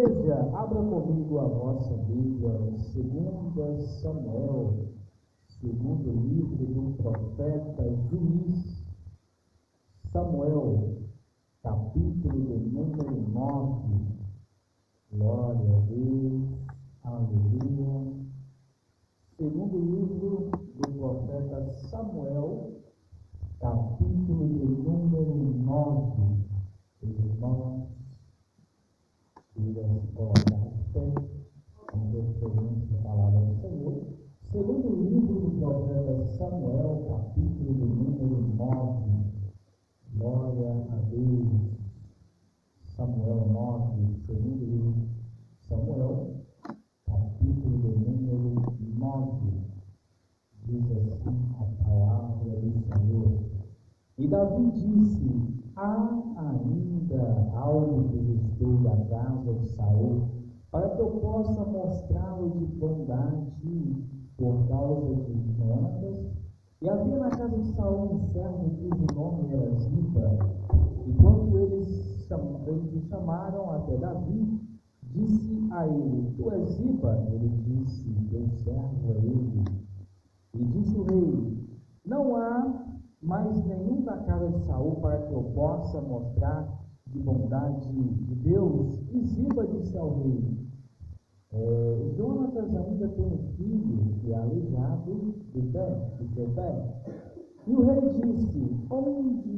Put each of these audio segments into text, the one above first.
igreja, abra comigo a vossa Bíblia, segundo Samuel, segundo livro do profeta Juiz, Samuel, capítulo de número 9. Glória a Deus, aleluia. Segundo livro do profeta Samuel, capítulo de número 9. Irmãos, irão colocar fé em referência à palavra do Senhor. Segundo livro do profeta Samuel, capítulo de número 9. Glória a Deus. Samuel 9, segundo livro Samuel, capítulo de número 9. Diz assim a palavra do Senhor. E Davi disse: há ainda algo que restou da casa de Saul, para que eu possa mostrá-lo de bondade por causa de Jonatas? E havia na casa de Saul um servo cujo nome era Ziba. E quando eles o chamaram até Davi, disse a ele: tu és Ziba? Ele disse: teu servo é ele. E disse o rei: não há mais nenhum da casa de Saul para que eu possa mostrar de bondade de Deus? E Ziba disse ao rei: Jonatas ainda tem um filho que é aleijado do seu pé. E o rei disse: onde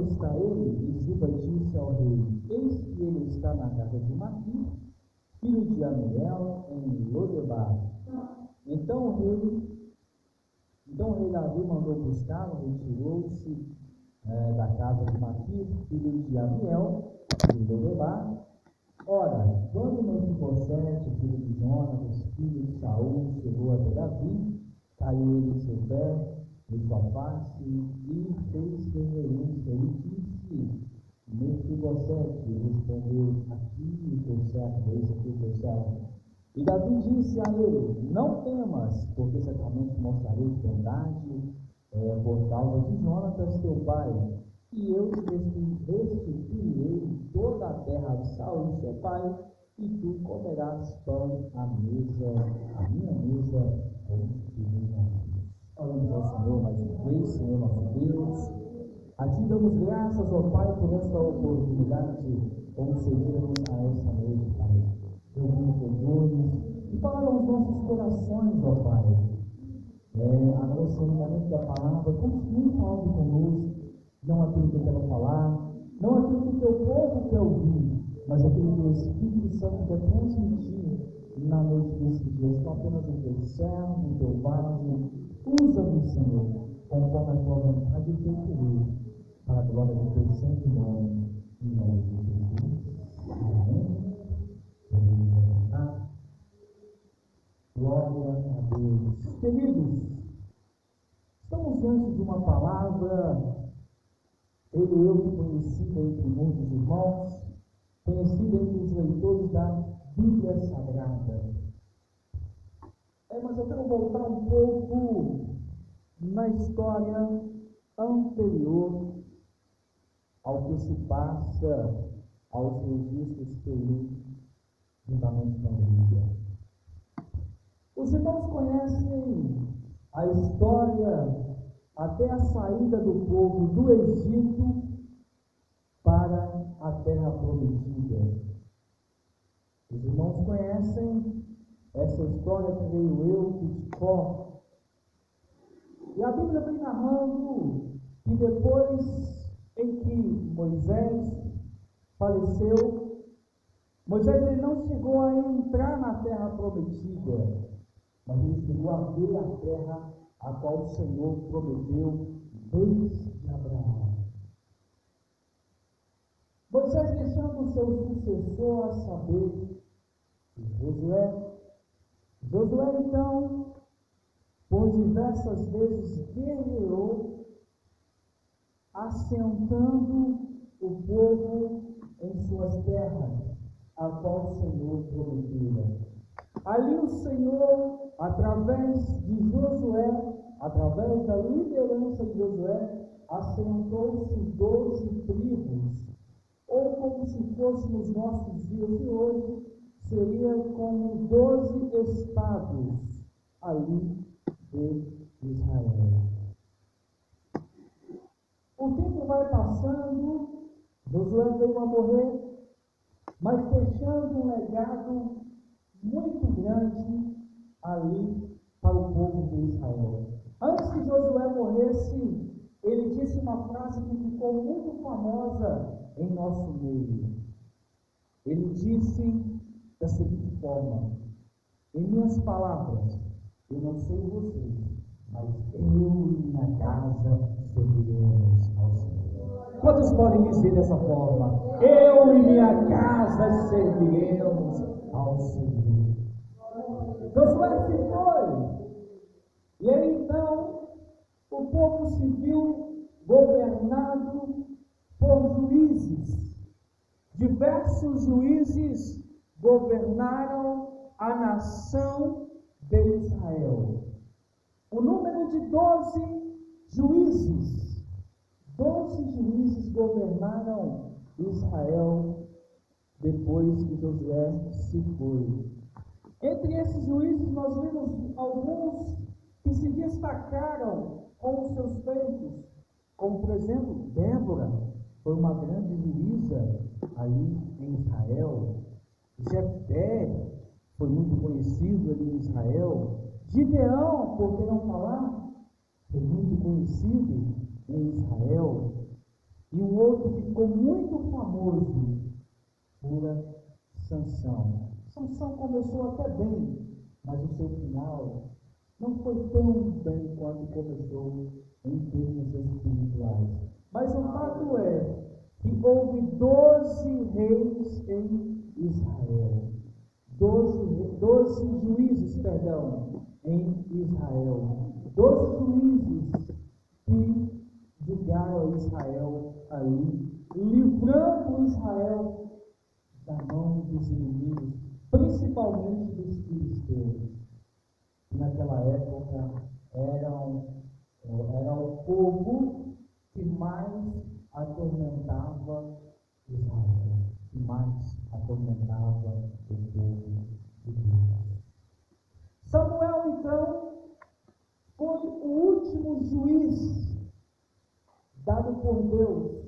está ele? E Ziba disse ao rei: eis que ele está na casa de Maqui, filho de Amiel, em Lodebar. Então o rei Davi mandou buscá-lo, retirou-se da casa de Maqui, filho de Amiel, em Lodebar. Ora, quando Mefibosete, filho de Jonatas, filho de Saul, chegou até Davi, caiu ele em seu pé, em sua face, e fez reverência. E disse: Mefibosete, respondeu: aqui o teu servo, eis aqui o teu servo. E Davi disse a ele: não temas, porque certamente mostrarei de bondade por causa de Jonatas teu pai, e eu te restituirei toda a terra de Saul seu pai, e tu comerás pão à minha mesa, ante minha mesa. Oramos ao Senhor mais uma vez. Senhor nosso Deus, a ti damos graças, ó Pai, por esta oportunidade concedida-nos a esta noite, Pai. Reunimos louvores e falar aos nossos corações, ó Pai. Agora, Senhor, no momento da palavra, continue falando conosco, não aquilo que eu quero falar, não aquilo que o teu povo quer ouvir, mas aquilo que o Espírito Santo quer transmitir na noite desse dia. Estou apenas o teu servo, o teu vaso. Usa-me, Senhor, conforme a tua vontade e o teu querer, para a glória do teu santo nome, em nome de Jesus. Amém. Glória a Deus. Queridos, estamos diante de uma palavra, eu conhecida entre muitos irmãos, conhecida entre os leitores da Bíblia Sagrada. Mas eu quero voltar um pouco na história anterior ao que se passa, aos registros que eu li juntamente com a Bíblia. Os irmãos conhecem a história até a saída do povo do Egito para a terra prometida. Os irmãos conhecem essa história, creio eu, de cor. E a Bíblia vem narrando que depois em que Moisés faleceu, Moisés ele não chegou a entrar na terra prometida, mas ele chegou a ver a terra a qual o Senhor prometeu desde Abraão. Moisés deixando o seu sucessor, a saber, Josué. Josué, então, por diversas vezes guerreou, assentando o povo em suas terras, a qual o Senhor prometeu. Ali o Senhor, através de Josué, através da liderança de Josué, assentou-se 12 tribos, ou como se fosse nos nossos dias de hoje, seria como 12 estados ali de Israel. O tempo vai passando, Josué veio a morrer, mas deixando um legado muito grande ali para o povo de Israel. Antes que Josué morresse, ele disse uma frase que ficou muito famosa em nosso meio. Ele disse da seguinte forma: em minhas palavras, eu não sei vocês, mas eu e minha casa serviremos ao Senhor. Quantos podem dizer dessa forma? Eu e minha casa serviremos ao Senhor. Josué se foi. E aí então, o povo se viu governado por juízes. Diversos juízes governaram a nação de Israel. O número de 12 juízes governaram Israel depois que Josué se foi. Entre esses juízes nós vimos alguns que se destacaram com os seus feitos, como por exemplo, Débora foi uma grande juíza ali em Israel. Jefté foi muito conhecido ali em Israel. Gideão, por que não falar, foi muito conhecido em Israel. E um outro que ficou muito famoso foi Sansão. Sansão começou até bem, mas o seu final não foi tão bem quanto começou em termos espirituais. Mas o fato é que houve 12 reis em Israel. 12 juízes, em Israel. 12 juízes que julgaram Israel ali, livrando Israel da mão dos inimigos, principalmente dos filisteus. Naquela época era o povo que mais atormentava Israel, que mais atormentava o povo de Deus. Samuel, então, foi o último juiz dado por Deus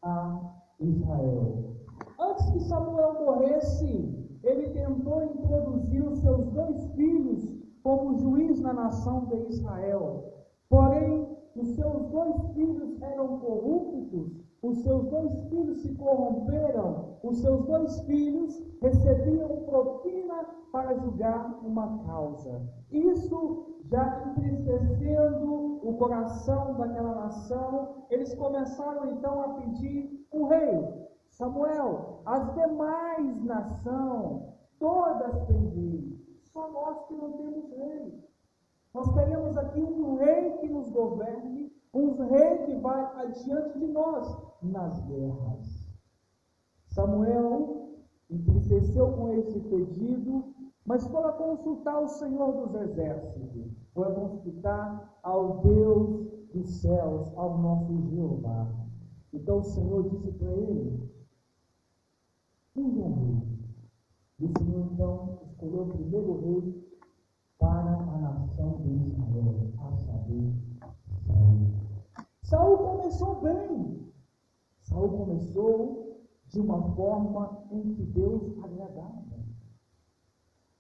a Israel. Antes que Samuel morresse, ele tentou introduzir os seus 2 filhos como juiz na nação de Israel. Porém, os seus 2 filhos eram corruptos, os seus 2 filhos se corromperam, os seus 2 filhos recebiam propina para julgar uma causa. Isso já entristecendo o coração daquela nação, eles começaram então a pedir um rei. Samuel, as demais nações, todas têm rei, só nós que não temos rei. Nós queremos aqui um rei que nos governe, um rei que vai adiante de nós nas guerras. Samuel entristeceu com esse pedido, mas foi a consultar o Senhor dos Exércitos, foi a consultar ao Deus dos céus, ao nosso Jeová. Então o Senhor disse para ele: um rei. E o Senhor então escolheu o primeiro rei para a nação de Israel, a saber, Saul. Saul começou bem. Saul começou de uma forma em que Deus agradava.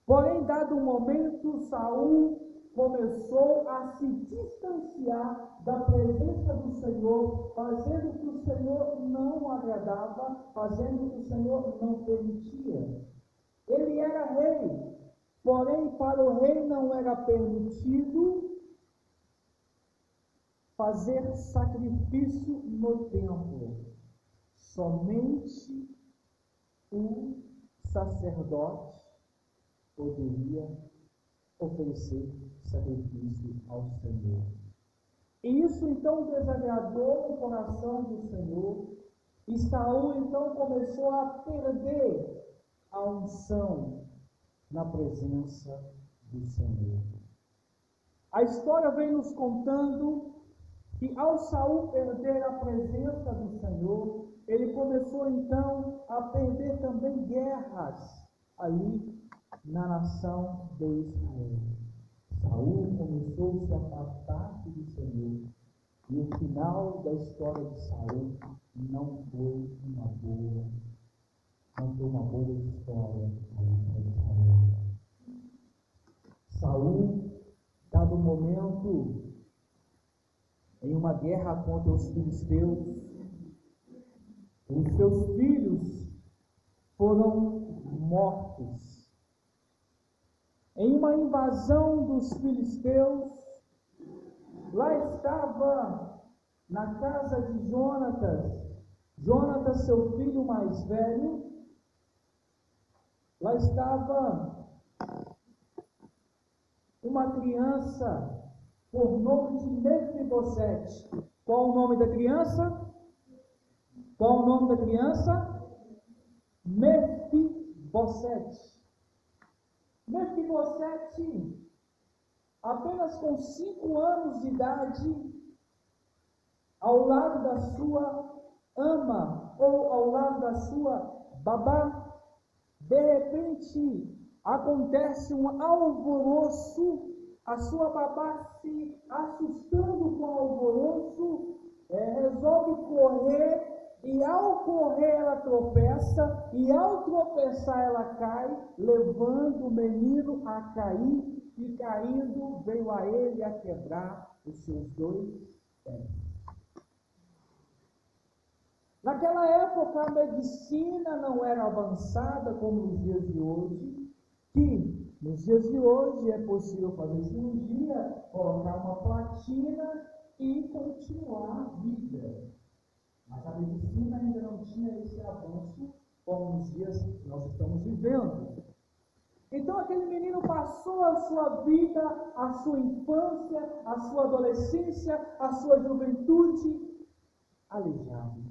Porém, dado um momento, Saul começou a se distanciar da presença do Senhor, fazendo o que o Senhor não agradava, fazendo o que o Senhor não permitia. Ele era rei, porém para o rei não era permitido fazer sacrifício no templo. Somente o sacerdote poderia oferecer sacrifício ao Senhor. E isso então desagradou o coração do Senhor, e Saul então começou a perder a unção na presença do Senhor. A história vem nos contando que ao Saul perder a presença do Senhor, ele começou começou então a perder também guerras ali na nação de Israel. Saul começou a se afastar do Senhor. E o final da história de Saul não foi uma boa história para Israel. Saul, dado momento, em uma guerra contra os filisteus, os seus filhos foram mortos. Em uma invasão dos filisteus, lá estava na casa de Jonatas, seu filho mais velho, lá estava uma criança por nome de Mefibosete. Qual o nome da criança? Mefibosete. Mefibosete, apenas com 5 anos de idade, ao lado da sua ama ou ao lado da sua babá, de repente acontece um alvoroço, a sua babá se assustando com o alvoroço, resolve correr, e ao correr ela tropeça, e ao tropeçar ela cai, levando o menino a cair, e caindo veio a ele a quebrar os seus 2 pés. Naquela época a medicina não era avançada como nos dias de hoje, que nos dias de hoje é possível fazer cirurgia, colocar uma platina e continuar a vida. Mas a medicina ainda não tinha esse avanço como nos dias que nós estamos vivendo. Então aquele menino passou a sua vida, a sua infância, a sua adolescência, a sua juventude aleijado,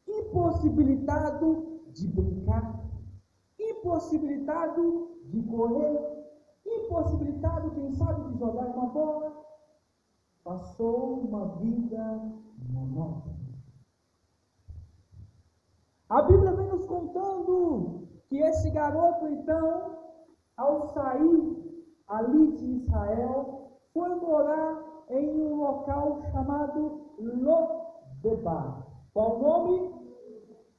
impossibilitado de brincar, impossibilitado de correr, impossibilitado, quem sabe, de jogar uma bola. Passou uma vida monótona. A Bíblia vem nos contando que esse garoto, então, ao sair ali de Israel, foi morar em um local chamado Lodebar. Qual o nome?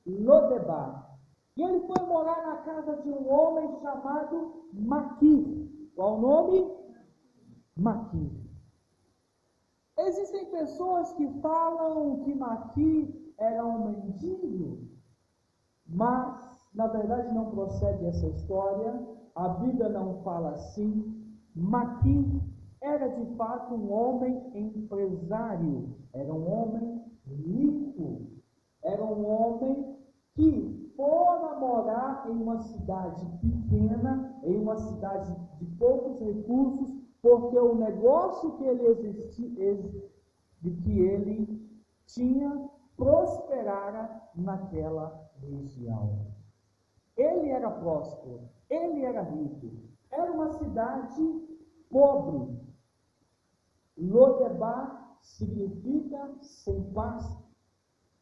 Lodebar. E ele foi morar na casa de um homem chamado Maquir. Qual o nome? Maquir. Existem pessoas que falam que Maquir era um mendigo, mas na verdade não procede essa história. A Bíblia não fala assim. Maquir era de fato um homem empresário, era um homem rico, era um homem que fora morar em uma cidade pequena, em uma cidade de poucos recursos, porque o negócio que ele tinha prosperara naquela região. Ele era próspero, ele era rico, era uma cidade pobre. Lodebar significa sem pasto.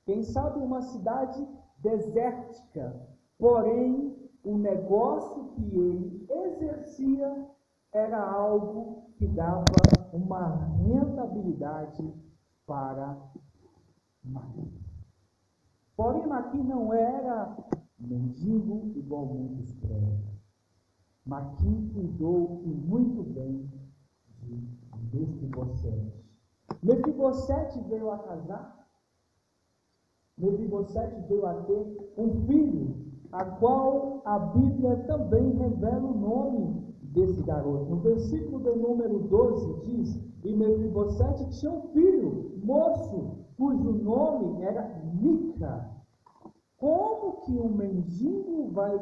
Quem sabe uma cidade desértica, porém o negócio que ele exercia era algo que dava uma rentabilidade para Maquir. Porém, Maquir não era mendigo igual muitos creem. Maquir cuidou muito bem de Mefibosete. Mefibosete veio a casar. Mefibosete veio a ter um filho, a qual a Bíblia também revela o nome desse garoto. No versículo de número 12 diz: e Mefibosete tinha um filho, moço, cujo nome era Mica. Como que um mendigo vai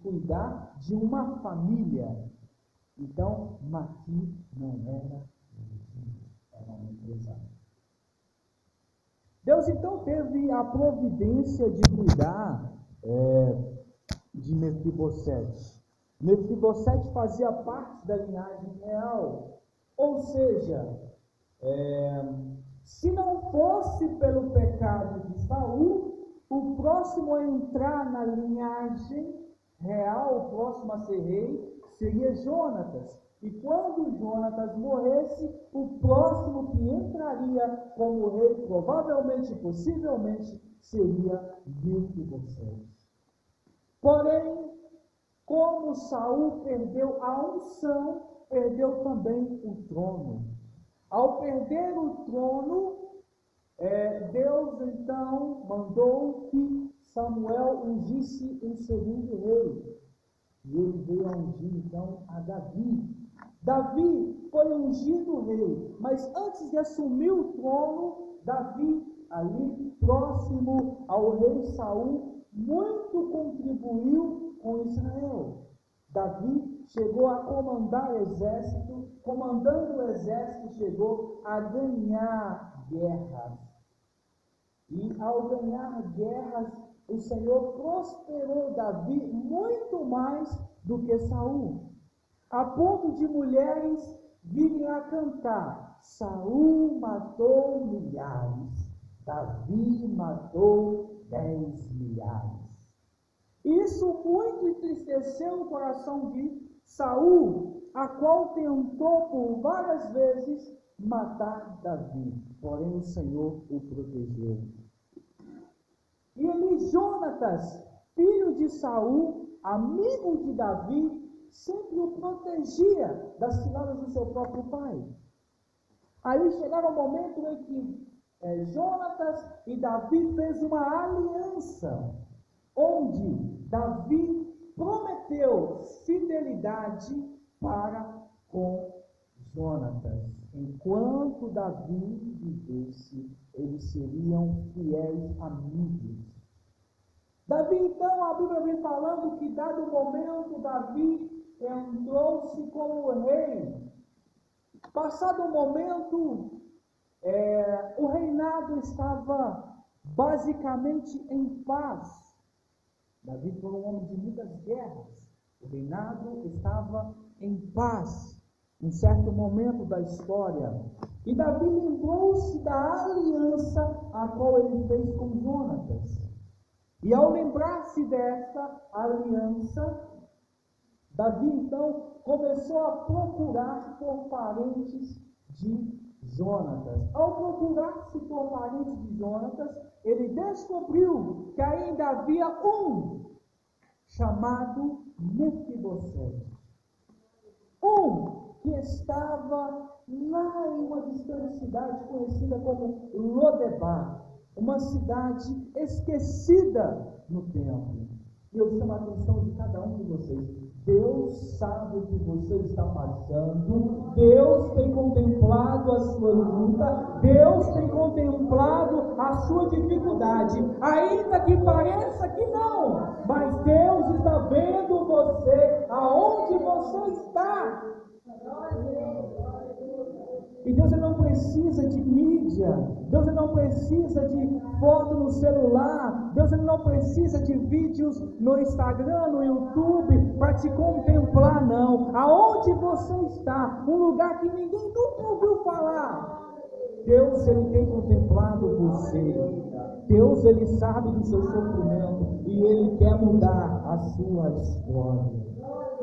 cuidar de uma família? Então, Maquir não era mendigo, era um empresário. Deus então teve a providência de cuidar de Mefibosete. Mefibosete fazia parte da linhagem real, ou seja, se não fosse pelo pecado de Saul, próximo a entrar na linhagem real, o próximo a ser rei, seria Jonatas. E quando Jonatas morresse, o próximo que entraria como rei, provavelmente, possivelmente, seria Mefibosete. Porém, como Saul perdeu a unção, perdeu também o trono. Ao perder o trono, Deus então mandou que Samuel ungisse um segundo rei. E ele veio a ungir então a Davi. Davi foi ungido rei, mas antes de assumir o trono, Davi, ali próximo ao rei Saul, muito contribuiu com Israel. Davi chegou a comandar exército, comandando o exército, chegou a ganhar guerras. E ao ganhar guerras, o Senhor prosperou Davi muito mais do que Saul, a ponto de mulheres virem a cantar: Saul matou milhares, Davi matou 10 milhares. Isso muito entristeceu o coração de Saul, a qual tentou por várias vezes matar Davi, porém o Senhor o protegeu. E ali Jonatas, filho de Saul, amigo de Davi, sempre o protegia das ciladas do seu próprio pai. Ali chegava o momento em que Jonatas e Davi fez uma aliança, onde Davi prometeu fidelidade para com Jonatas. Enquanto Davi vivesse, eles seriam fiéis amigos. Davi, então, a Bíblia vem falando que, dado o momento, Davi entrou-se como rei. Passado o momento, o reinado estava basicamente em paz. Davi foi um homem de muitas guerras. O reinado estava em paz, em certo momento da história. E Davi lembrou-se da aliança a qual ele fez com Jonatas. E ao lembrar-se desta aliança, Davi então começou a procurar por parentes de Jonatas. Ao procurar-se por parentes de Jonatas, ele descobriu que ainda havia um chamado Mefibosete. Um que estava lá em uma distante cidade conhecida como Lodebar, uma cidade esquecida no tempo. E eu chamo a atenção de cada um de vocês. Deus sabe o que você está passando, Deus tem contemplado a sua luta, Deus tem contemplado a sua dificuldade, ainda que pareça que não, mas Deus está vendo você, aonde você está. E Deus não precisa de mídia, Deus não precisa de foto no celular, Deus não precisa de vídeos no Instagram, no YouTube, para te contemplar, não. Aonde você está, um lugar que ninguém nunca ouviu falar, Deus, Ele tem contemplado você. Deus, Ele sabe do seu sofrimento e Ele quer mudar a sua história.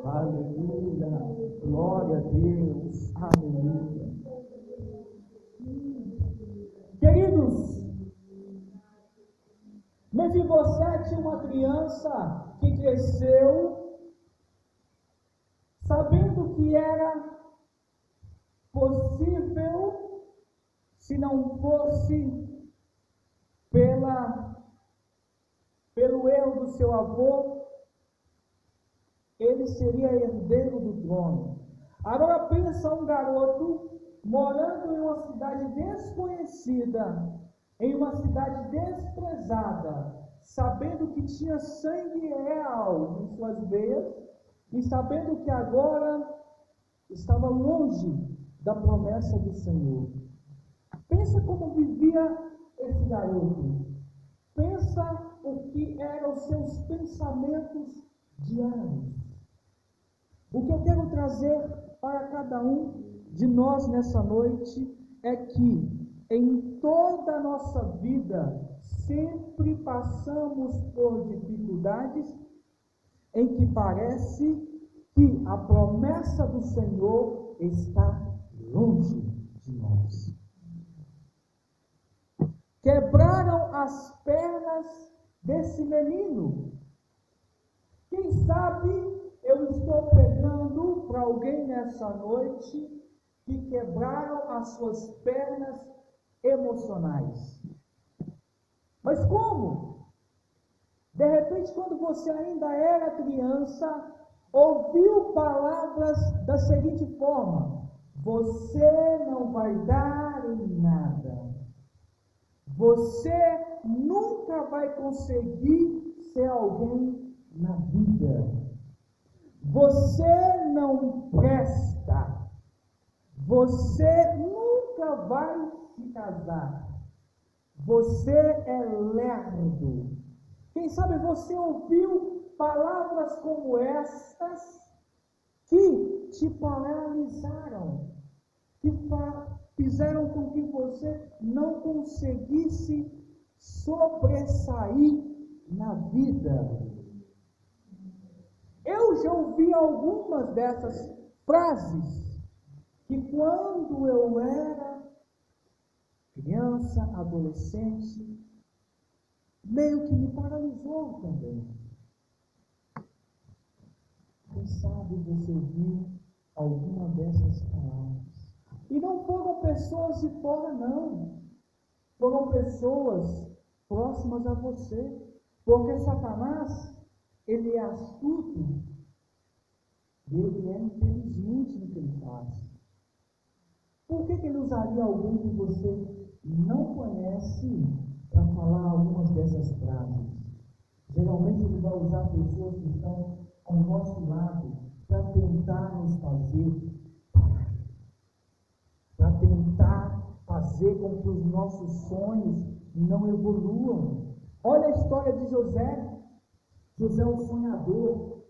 Aleluia, glória a Deus, aleluia. Queridos, Mefibosete é uma criança que cresceu sabendo que era possível, se não fosse pelo erro do seu avô, ele seria herdeiro do trono. Agora pensa um garoto morando em uma cidade desconhecida, em uma cidade desprezada, sabendo que tinha sangue real em suas veias e sabendo que agora estava longe da promessa do Senhor. Pensa como vivia esse garoto. Pensa o que eram os seus pensamentos diários. O que eu quero trazer para cada um de nós nessa noite é que em toda a nossa vida, sempre passamos por dificuldades em que parece que a promessa do Senhor está longe de nós. Quebraram as pernas desse menino. Quem sabe eu estou pregando para alguém nessa noite que quebraram as suas pernas emocionais. Mas como? De repente, quando você ainda era criança, ouviu palavras da seguinte forma: você não vai dar em nada. Você nunca vai conseguir ser alguém na vida. Você não presta. Você nunca vai se casar. Você é lerdo. Quem sabe você ouviu palavras como estas que te paralisaram, que fizeram com que você não conseguisse sobressair na vida. Eu já ouvi algumas dessas frases que quando eu era criança, adolescente, meio que me paralisou também. Quem sabe você ouviu alguma dessas palavras? E não foram pessoas de fora, não. Foram pessoas próximas a você. Porque Satanás, ele é astuto, ele é inteligente no que ele faz. Por que ele usaria alguém que você não conhece para falar algumas dessas frases? Geralmente ele vai usar pessoas que estão ao nosso lado para tentar nos fazer parar, para tentar fazer com que os nossos sonhos não evoluam. Olha a história de José. José é um sonhador.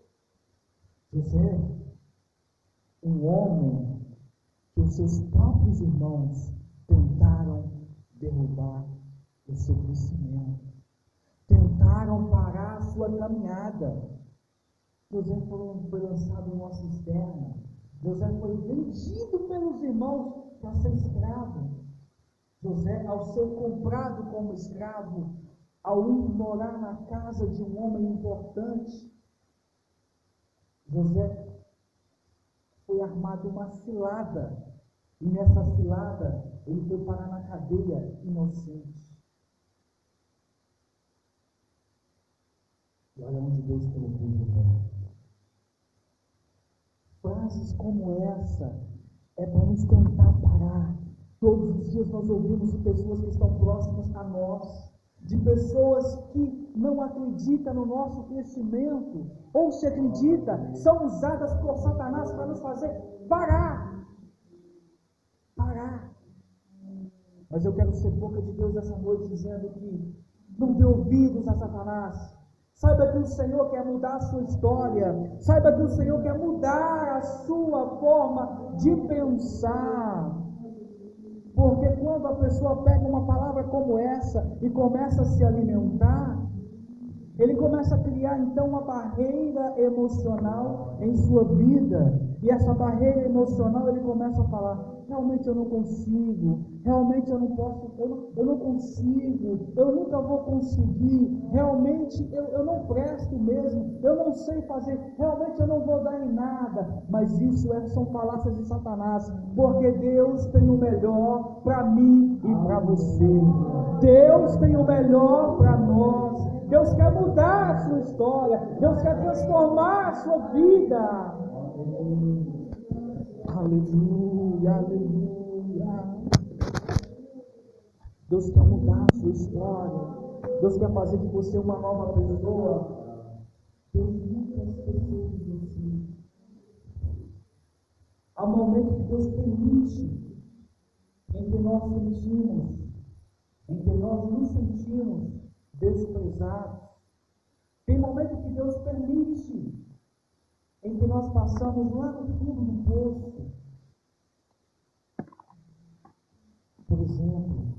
José, um homem que os seus próprios irmãos tentaram derrubar o seu crescimento, tentaram parar a sua caminhada. José foi lançado em uma cisterna. José foi vendido pelos irmãos para ser escravo. José, ao ser comprado como escravo, ao ir morar na casa de um homem importante, José foi armado uma cilada. E nessa cilada, ele foi parar na cadeia inocente. E olha onde Deus colocou José. Frases como essa é para nos tentar parar. Todos os dias nós ouvimos de pessoas que estão próximas a nós, de pessoas que não acreditam no nosso crescimento, ou se acredita, são usadas por Satanás para nos fazer parar. Mas eu quero ser boca de Deus essa noite dizendo que não dê ouvidos a Satanás. Saiba que o Senhor quer mudar a sua história. Saiba que o Senhor quer mudar a sua forma de pensar. Porque quando a pessoa pega uma palavra como essa e começa a se alimentar, ele começa a criar então uma barreira emocional em sua vida. E essa barreira emocional ele começa a falar: realmente eu não consigo, realmente eu não posso, eu não consigo, eu nunca vou conseguir, realmente eu não presto mesmo, eu não sei fazer, realmente eu não vou dar em nada. Mas isso são falácias de Satanás, porque Deus tem o melhor para mim e para você. Deus tem o melhor para nós. Deus quer mudar a sua história, Deus quer transformar a sua vida. Aleluia, aleluia. Deus quer mudar a sua história. Deus quer fazer de você uma nova pessoa. Deus nunca esqueceu de você. Há um momento que Deus permite, em que nós nos sentimos desprezados. Tem momento que Deus permite, em que nós passamos lá no fundo do poço. Por exemplo,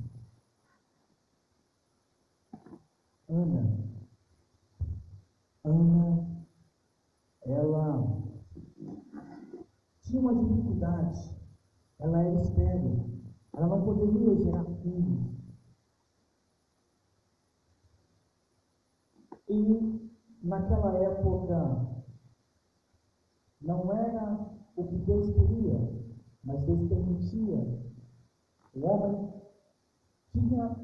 Ana, ela tinha uma dificuldade. Ela era estéril. Ela não poderia gerar filhos. E naquela época não era o que Deus queria, mas Deus permitia. O homem tinha,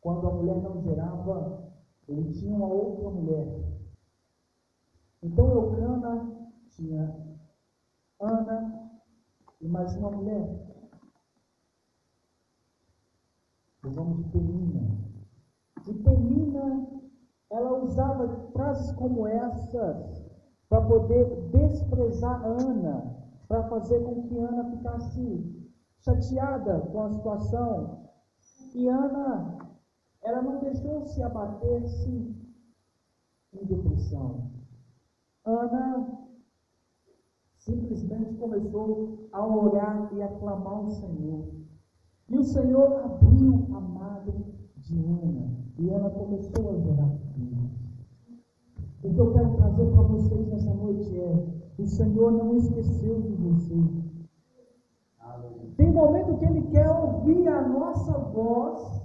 quando a mulher não gerava, ele tinha uma outra mulher. Então Eucana tinha Ana e mais uma mulher. O nome de Penina. E Penina, ela usava frases como essas para poder desprezar Ana, para fazer com que Ana ficasse chateada com a situação. E Ana, ela não deixou-se abater-se em depressão. Ana simplesmente começou a orar e a clamar ao Senhor. E o Senhor abriu a madre de Ana, e ela começou a gerar filhos. O que eu quero trazer para vocês nessa noite é: o Senhor não esqueceu de você. Tem momento que Ele quer ouvir a nossa voz,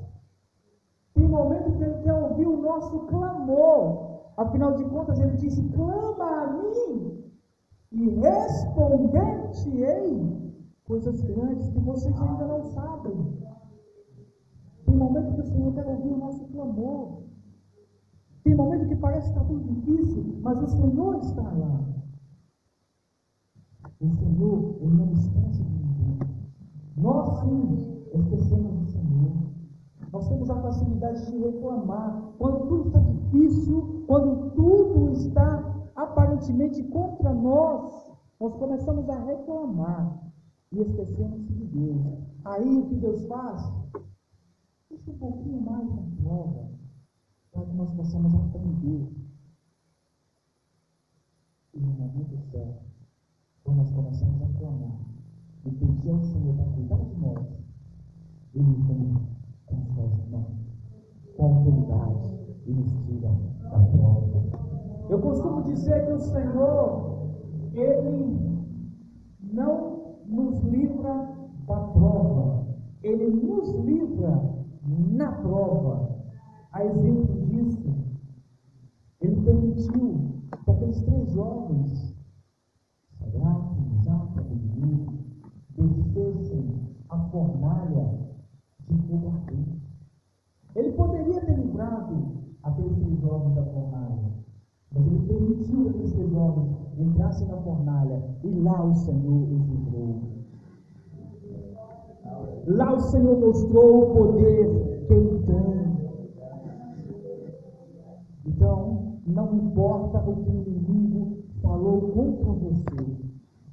tem momento que Ele quer ouvir o nosso clamor. Afinal de contas, Ele disse: clama a mim e responder-te-ei coisas grandes que vocês ainda não sabem. Tem momento que o Senhor quer ouvir o nosso clamor. Tem momento que parece que está tudo difícil, mas o Senhor está lá. O Senhor, Ele não esquece de ninguém. Nós sim esquecemos do Senhor. Nós temos a facilidade de reclamar. Quando tudo está difícil, quando tudo está aparentemente contra nós, nós começamos a reclamar e esquecemos de Deus. Aí o que Deus faz? Deixa um pouquinho mais na prova, para que nós possamos aprender. E no momento certo, quando nós começamos a clamar e pedir ao Senhor para cuidar de nós, Ele vem com suas mãos, com autoridade, e nos tira da prova. Eu costumo dizer que o Senhor, Ele não nos livra da prova, Ele nos livra na prova. A exemplo disso, Ele permitiu que aqueles 3 jovens, Sadraque, Mesaque e Abednego, descessem a fornalha de fogo ardente. Ele poderia ter livrado aqueles 3 jovens da fornalha, mas Ele permitiu que aqueles 3 jovens entrassem na fornalha, e lá o Senhor os livrou. Lá o Senhor mostrou o poder que Ele tem. Então, não importa o que o inimigo falou contra você,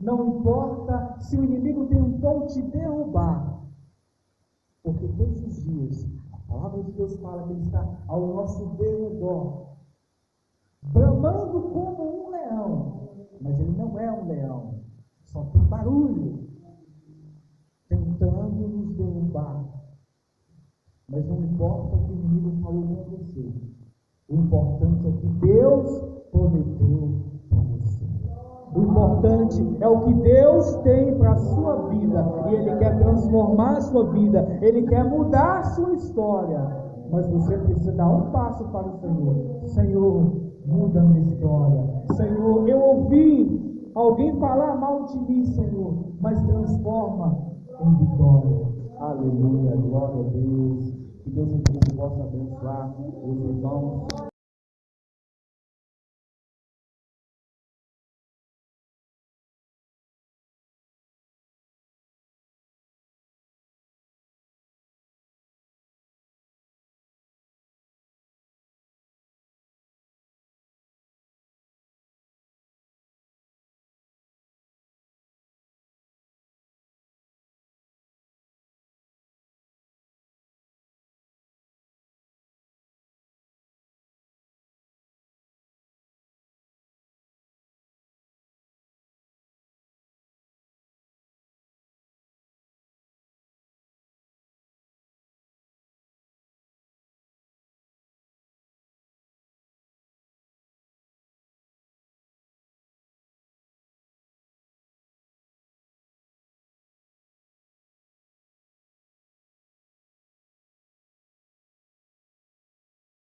não importa se o inimigo tentou te derrubar, porque todos os dias a palavra de Deus fala que Ele está ao nosso derredor, bramando como um leão, mas Ele não é um leão, só tem barulho, tentando nos derrubar. Mas não importa o que o inimigo falou com você, o importante é que Deus prometeu para você. O importante é o que Deus tem para a sua vida, e Ele quer transformar a sua vida, Ele quer mudar a sua história, mas você precisa dar um passo para o Senhor. Senhor, muda a minha história. Senhor, eu ouvi alguém falar mal de mim, Senhor, mas transforma em vitória. Aleluia, glória a Deus. Que Deus em tudo possa abençoar os irmãos.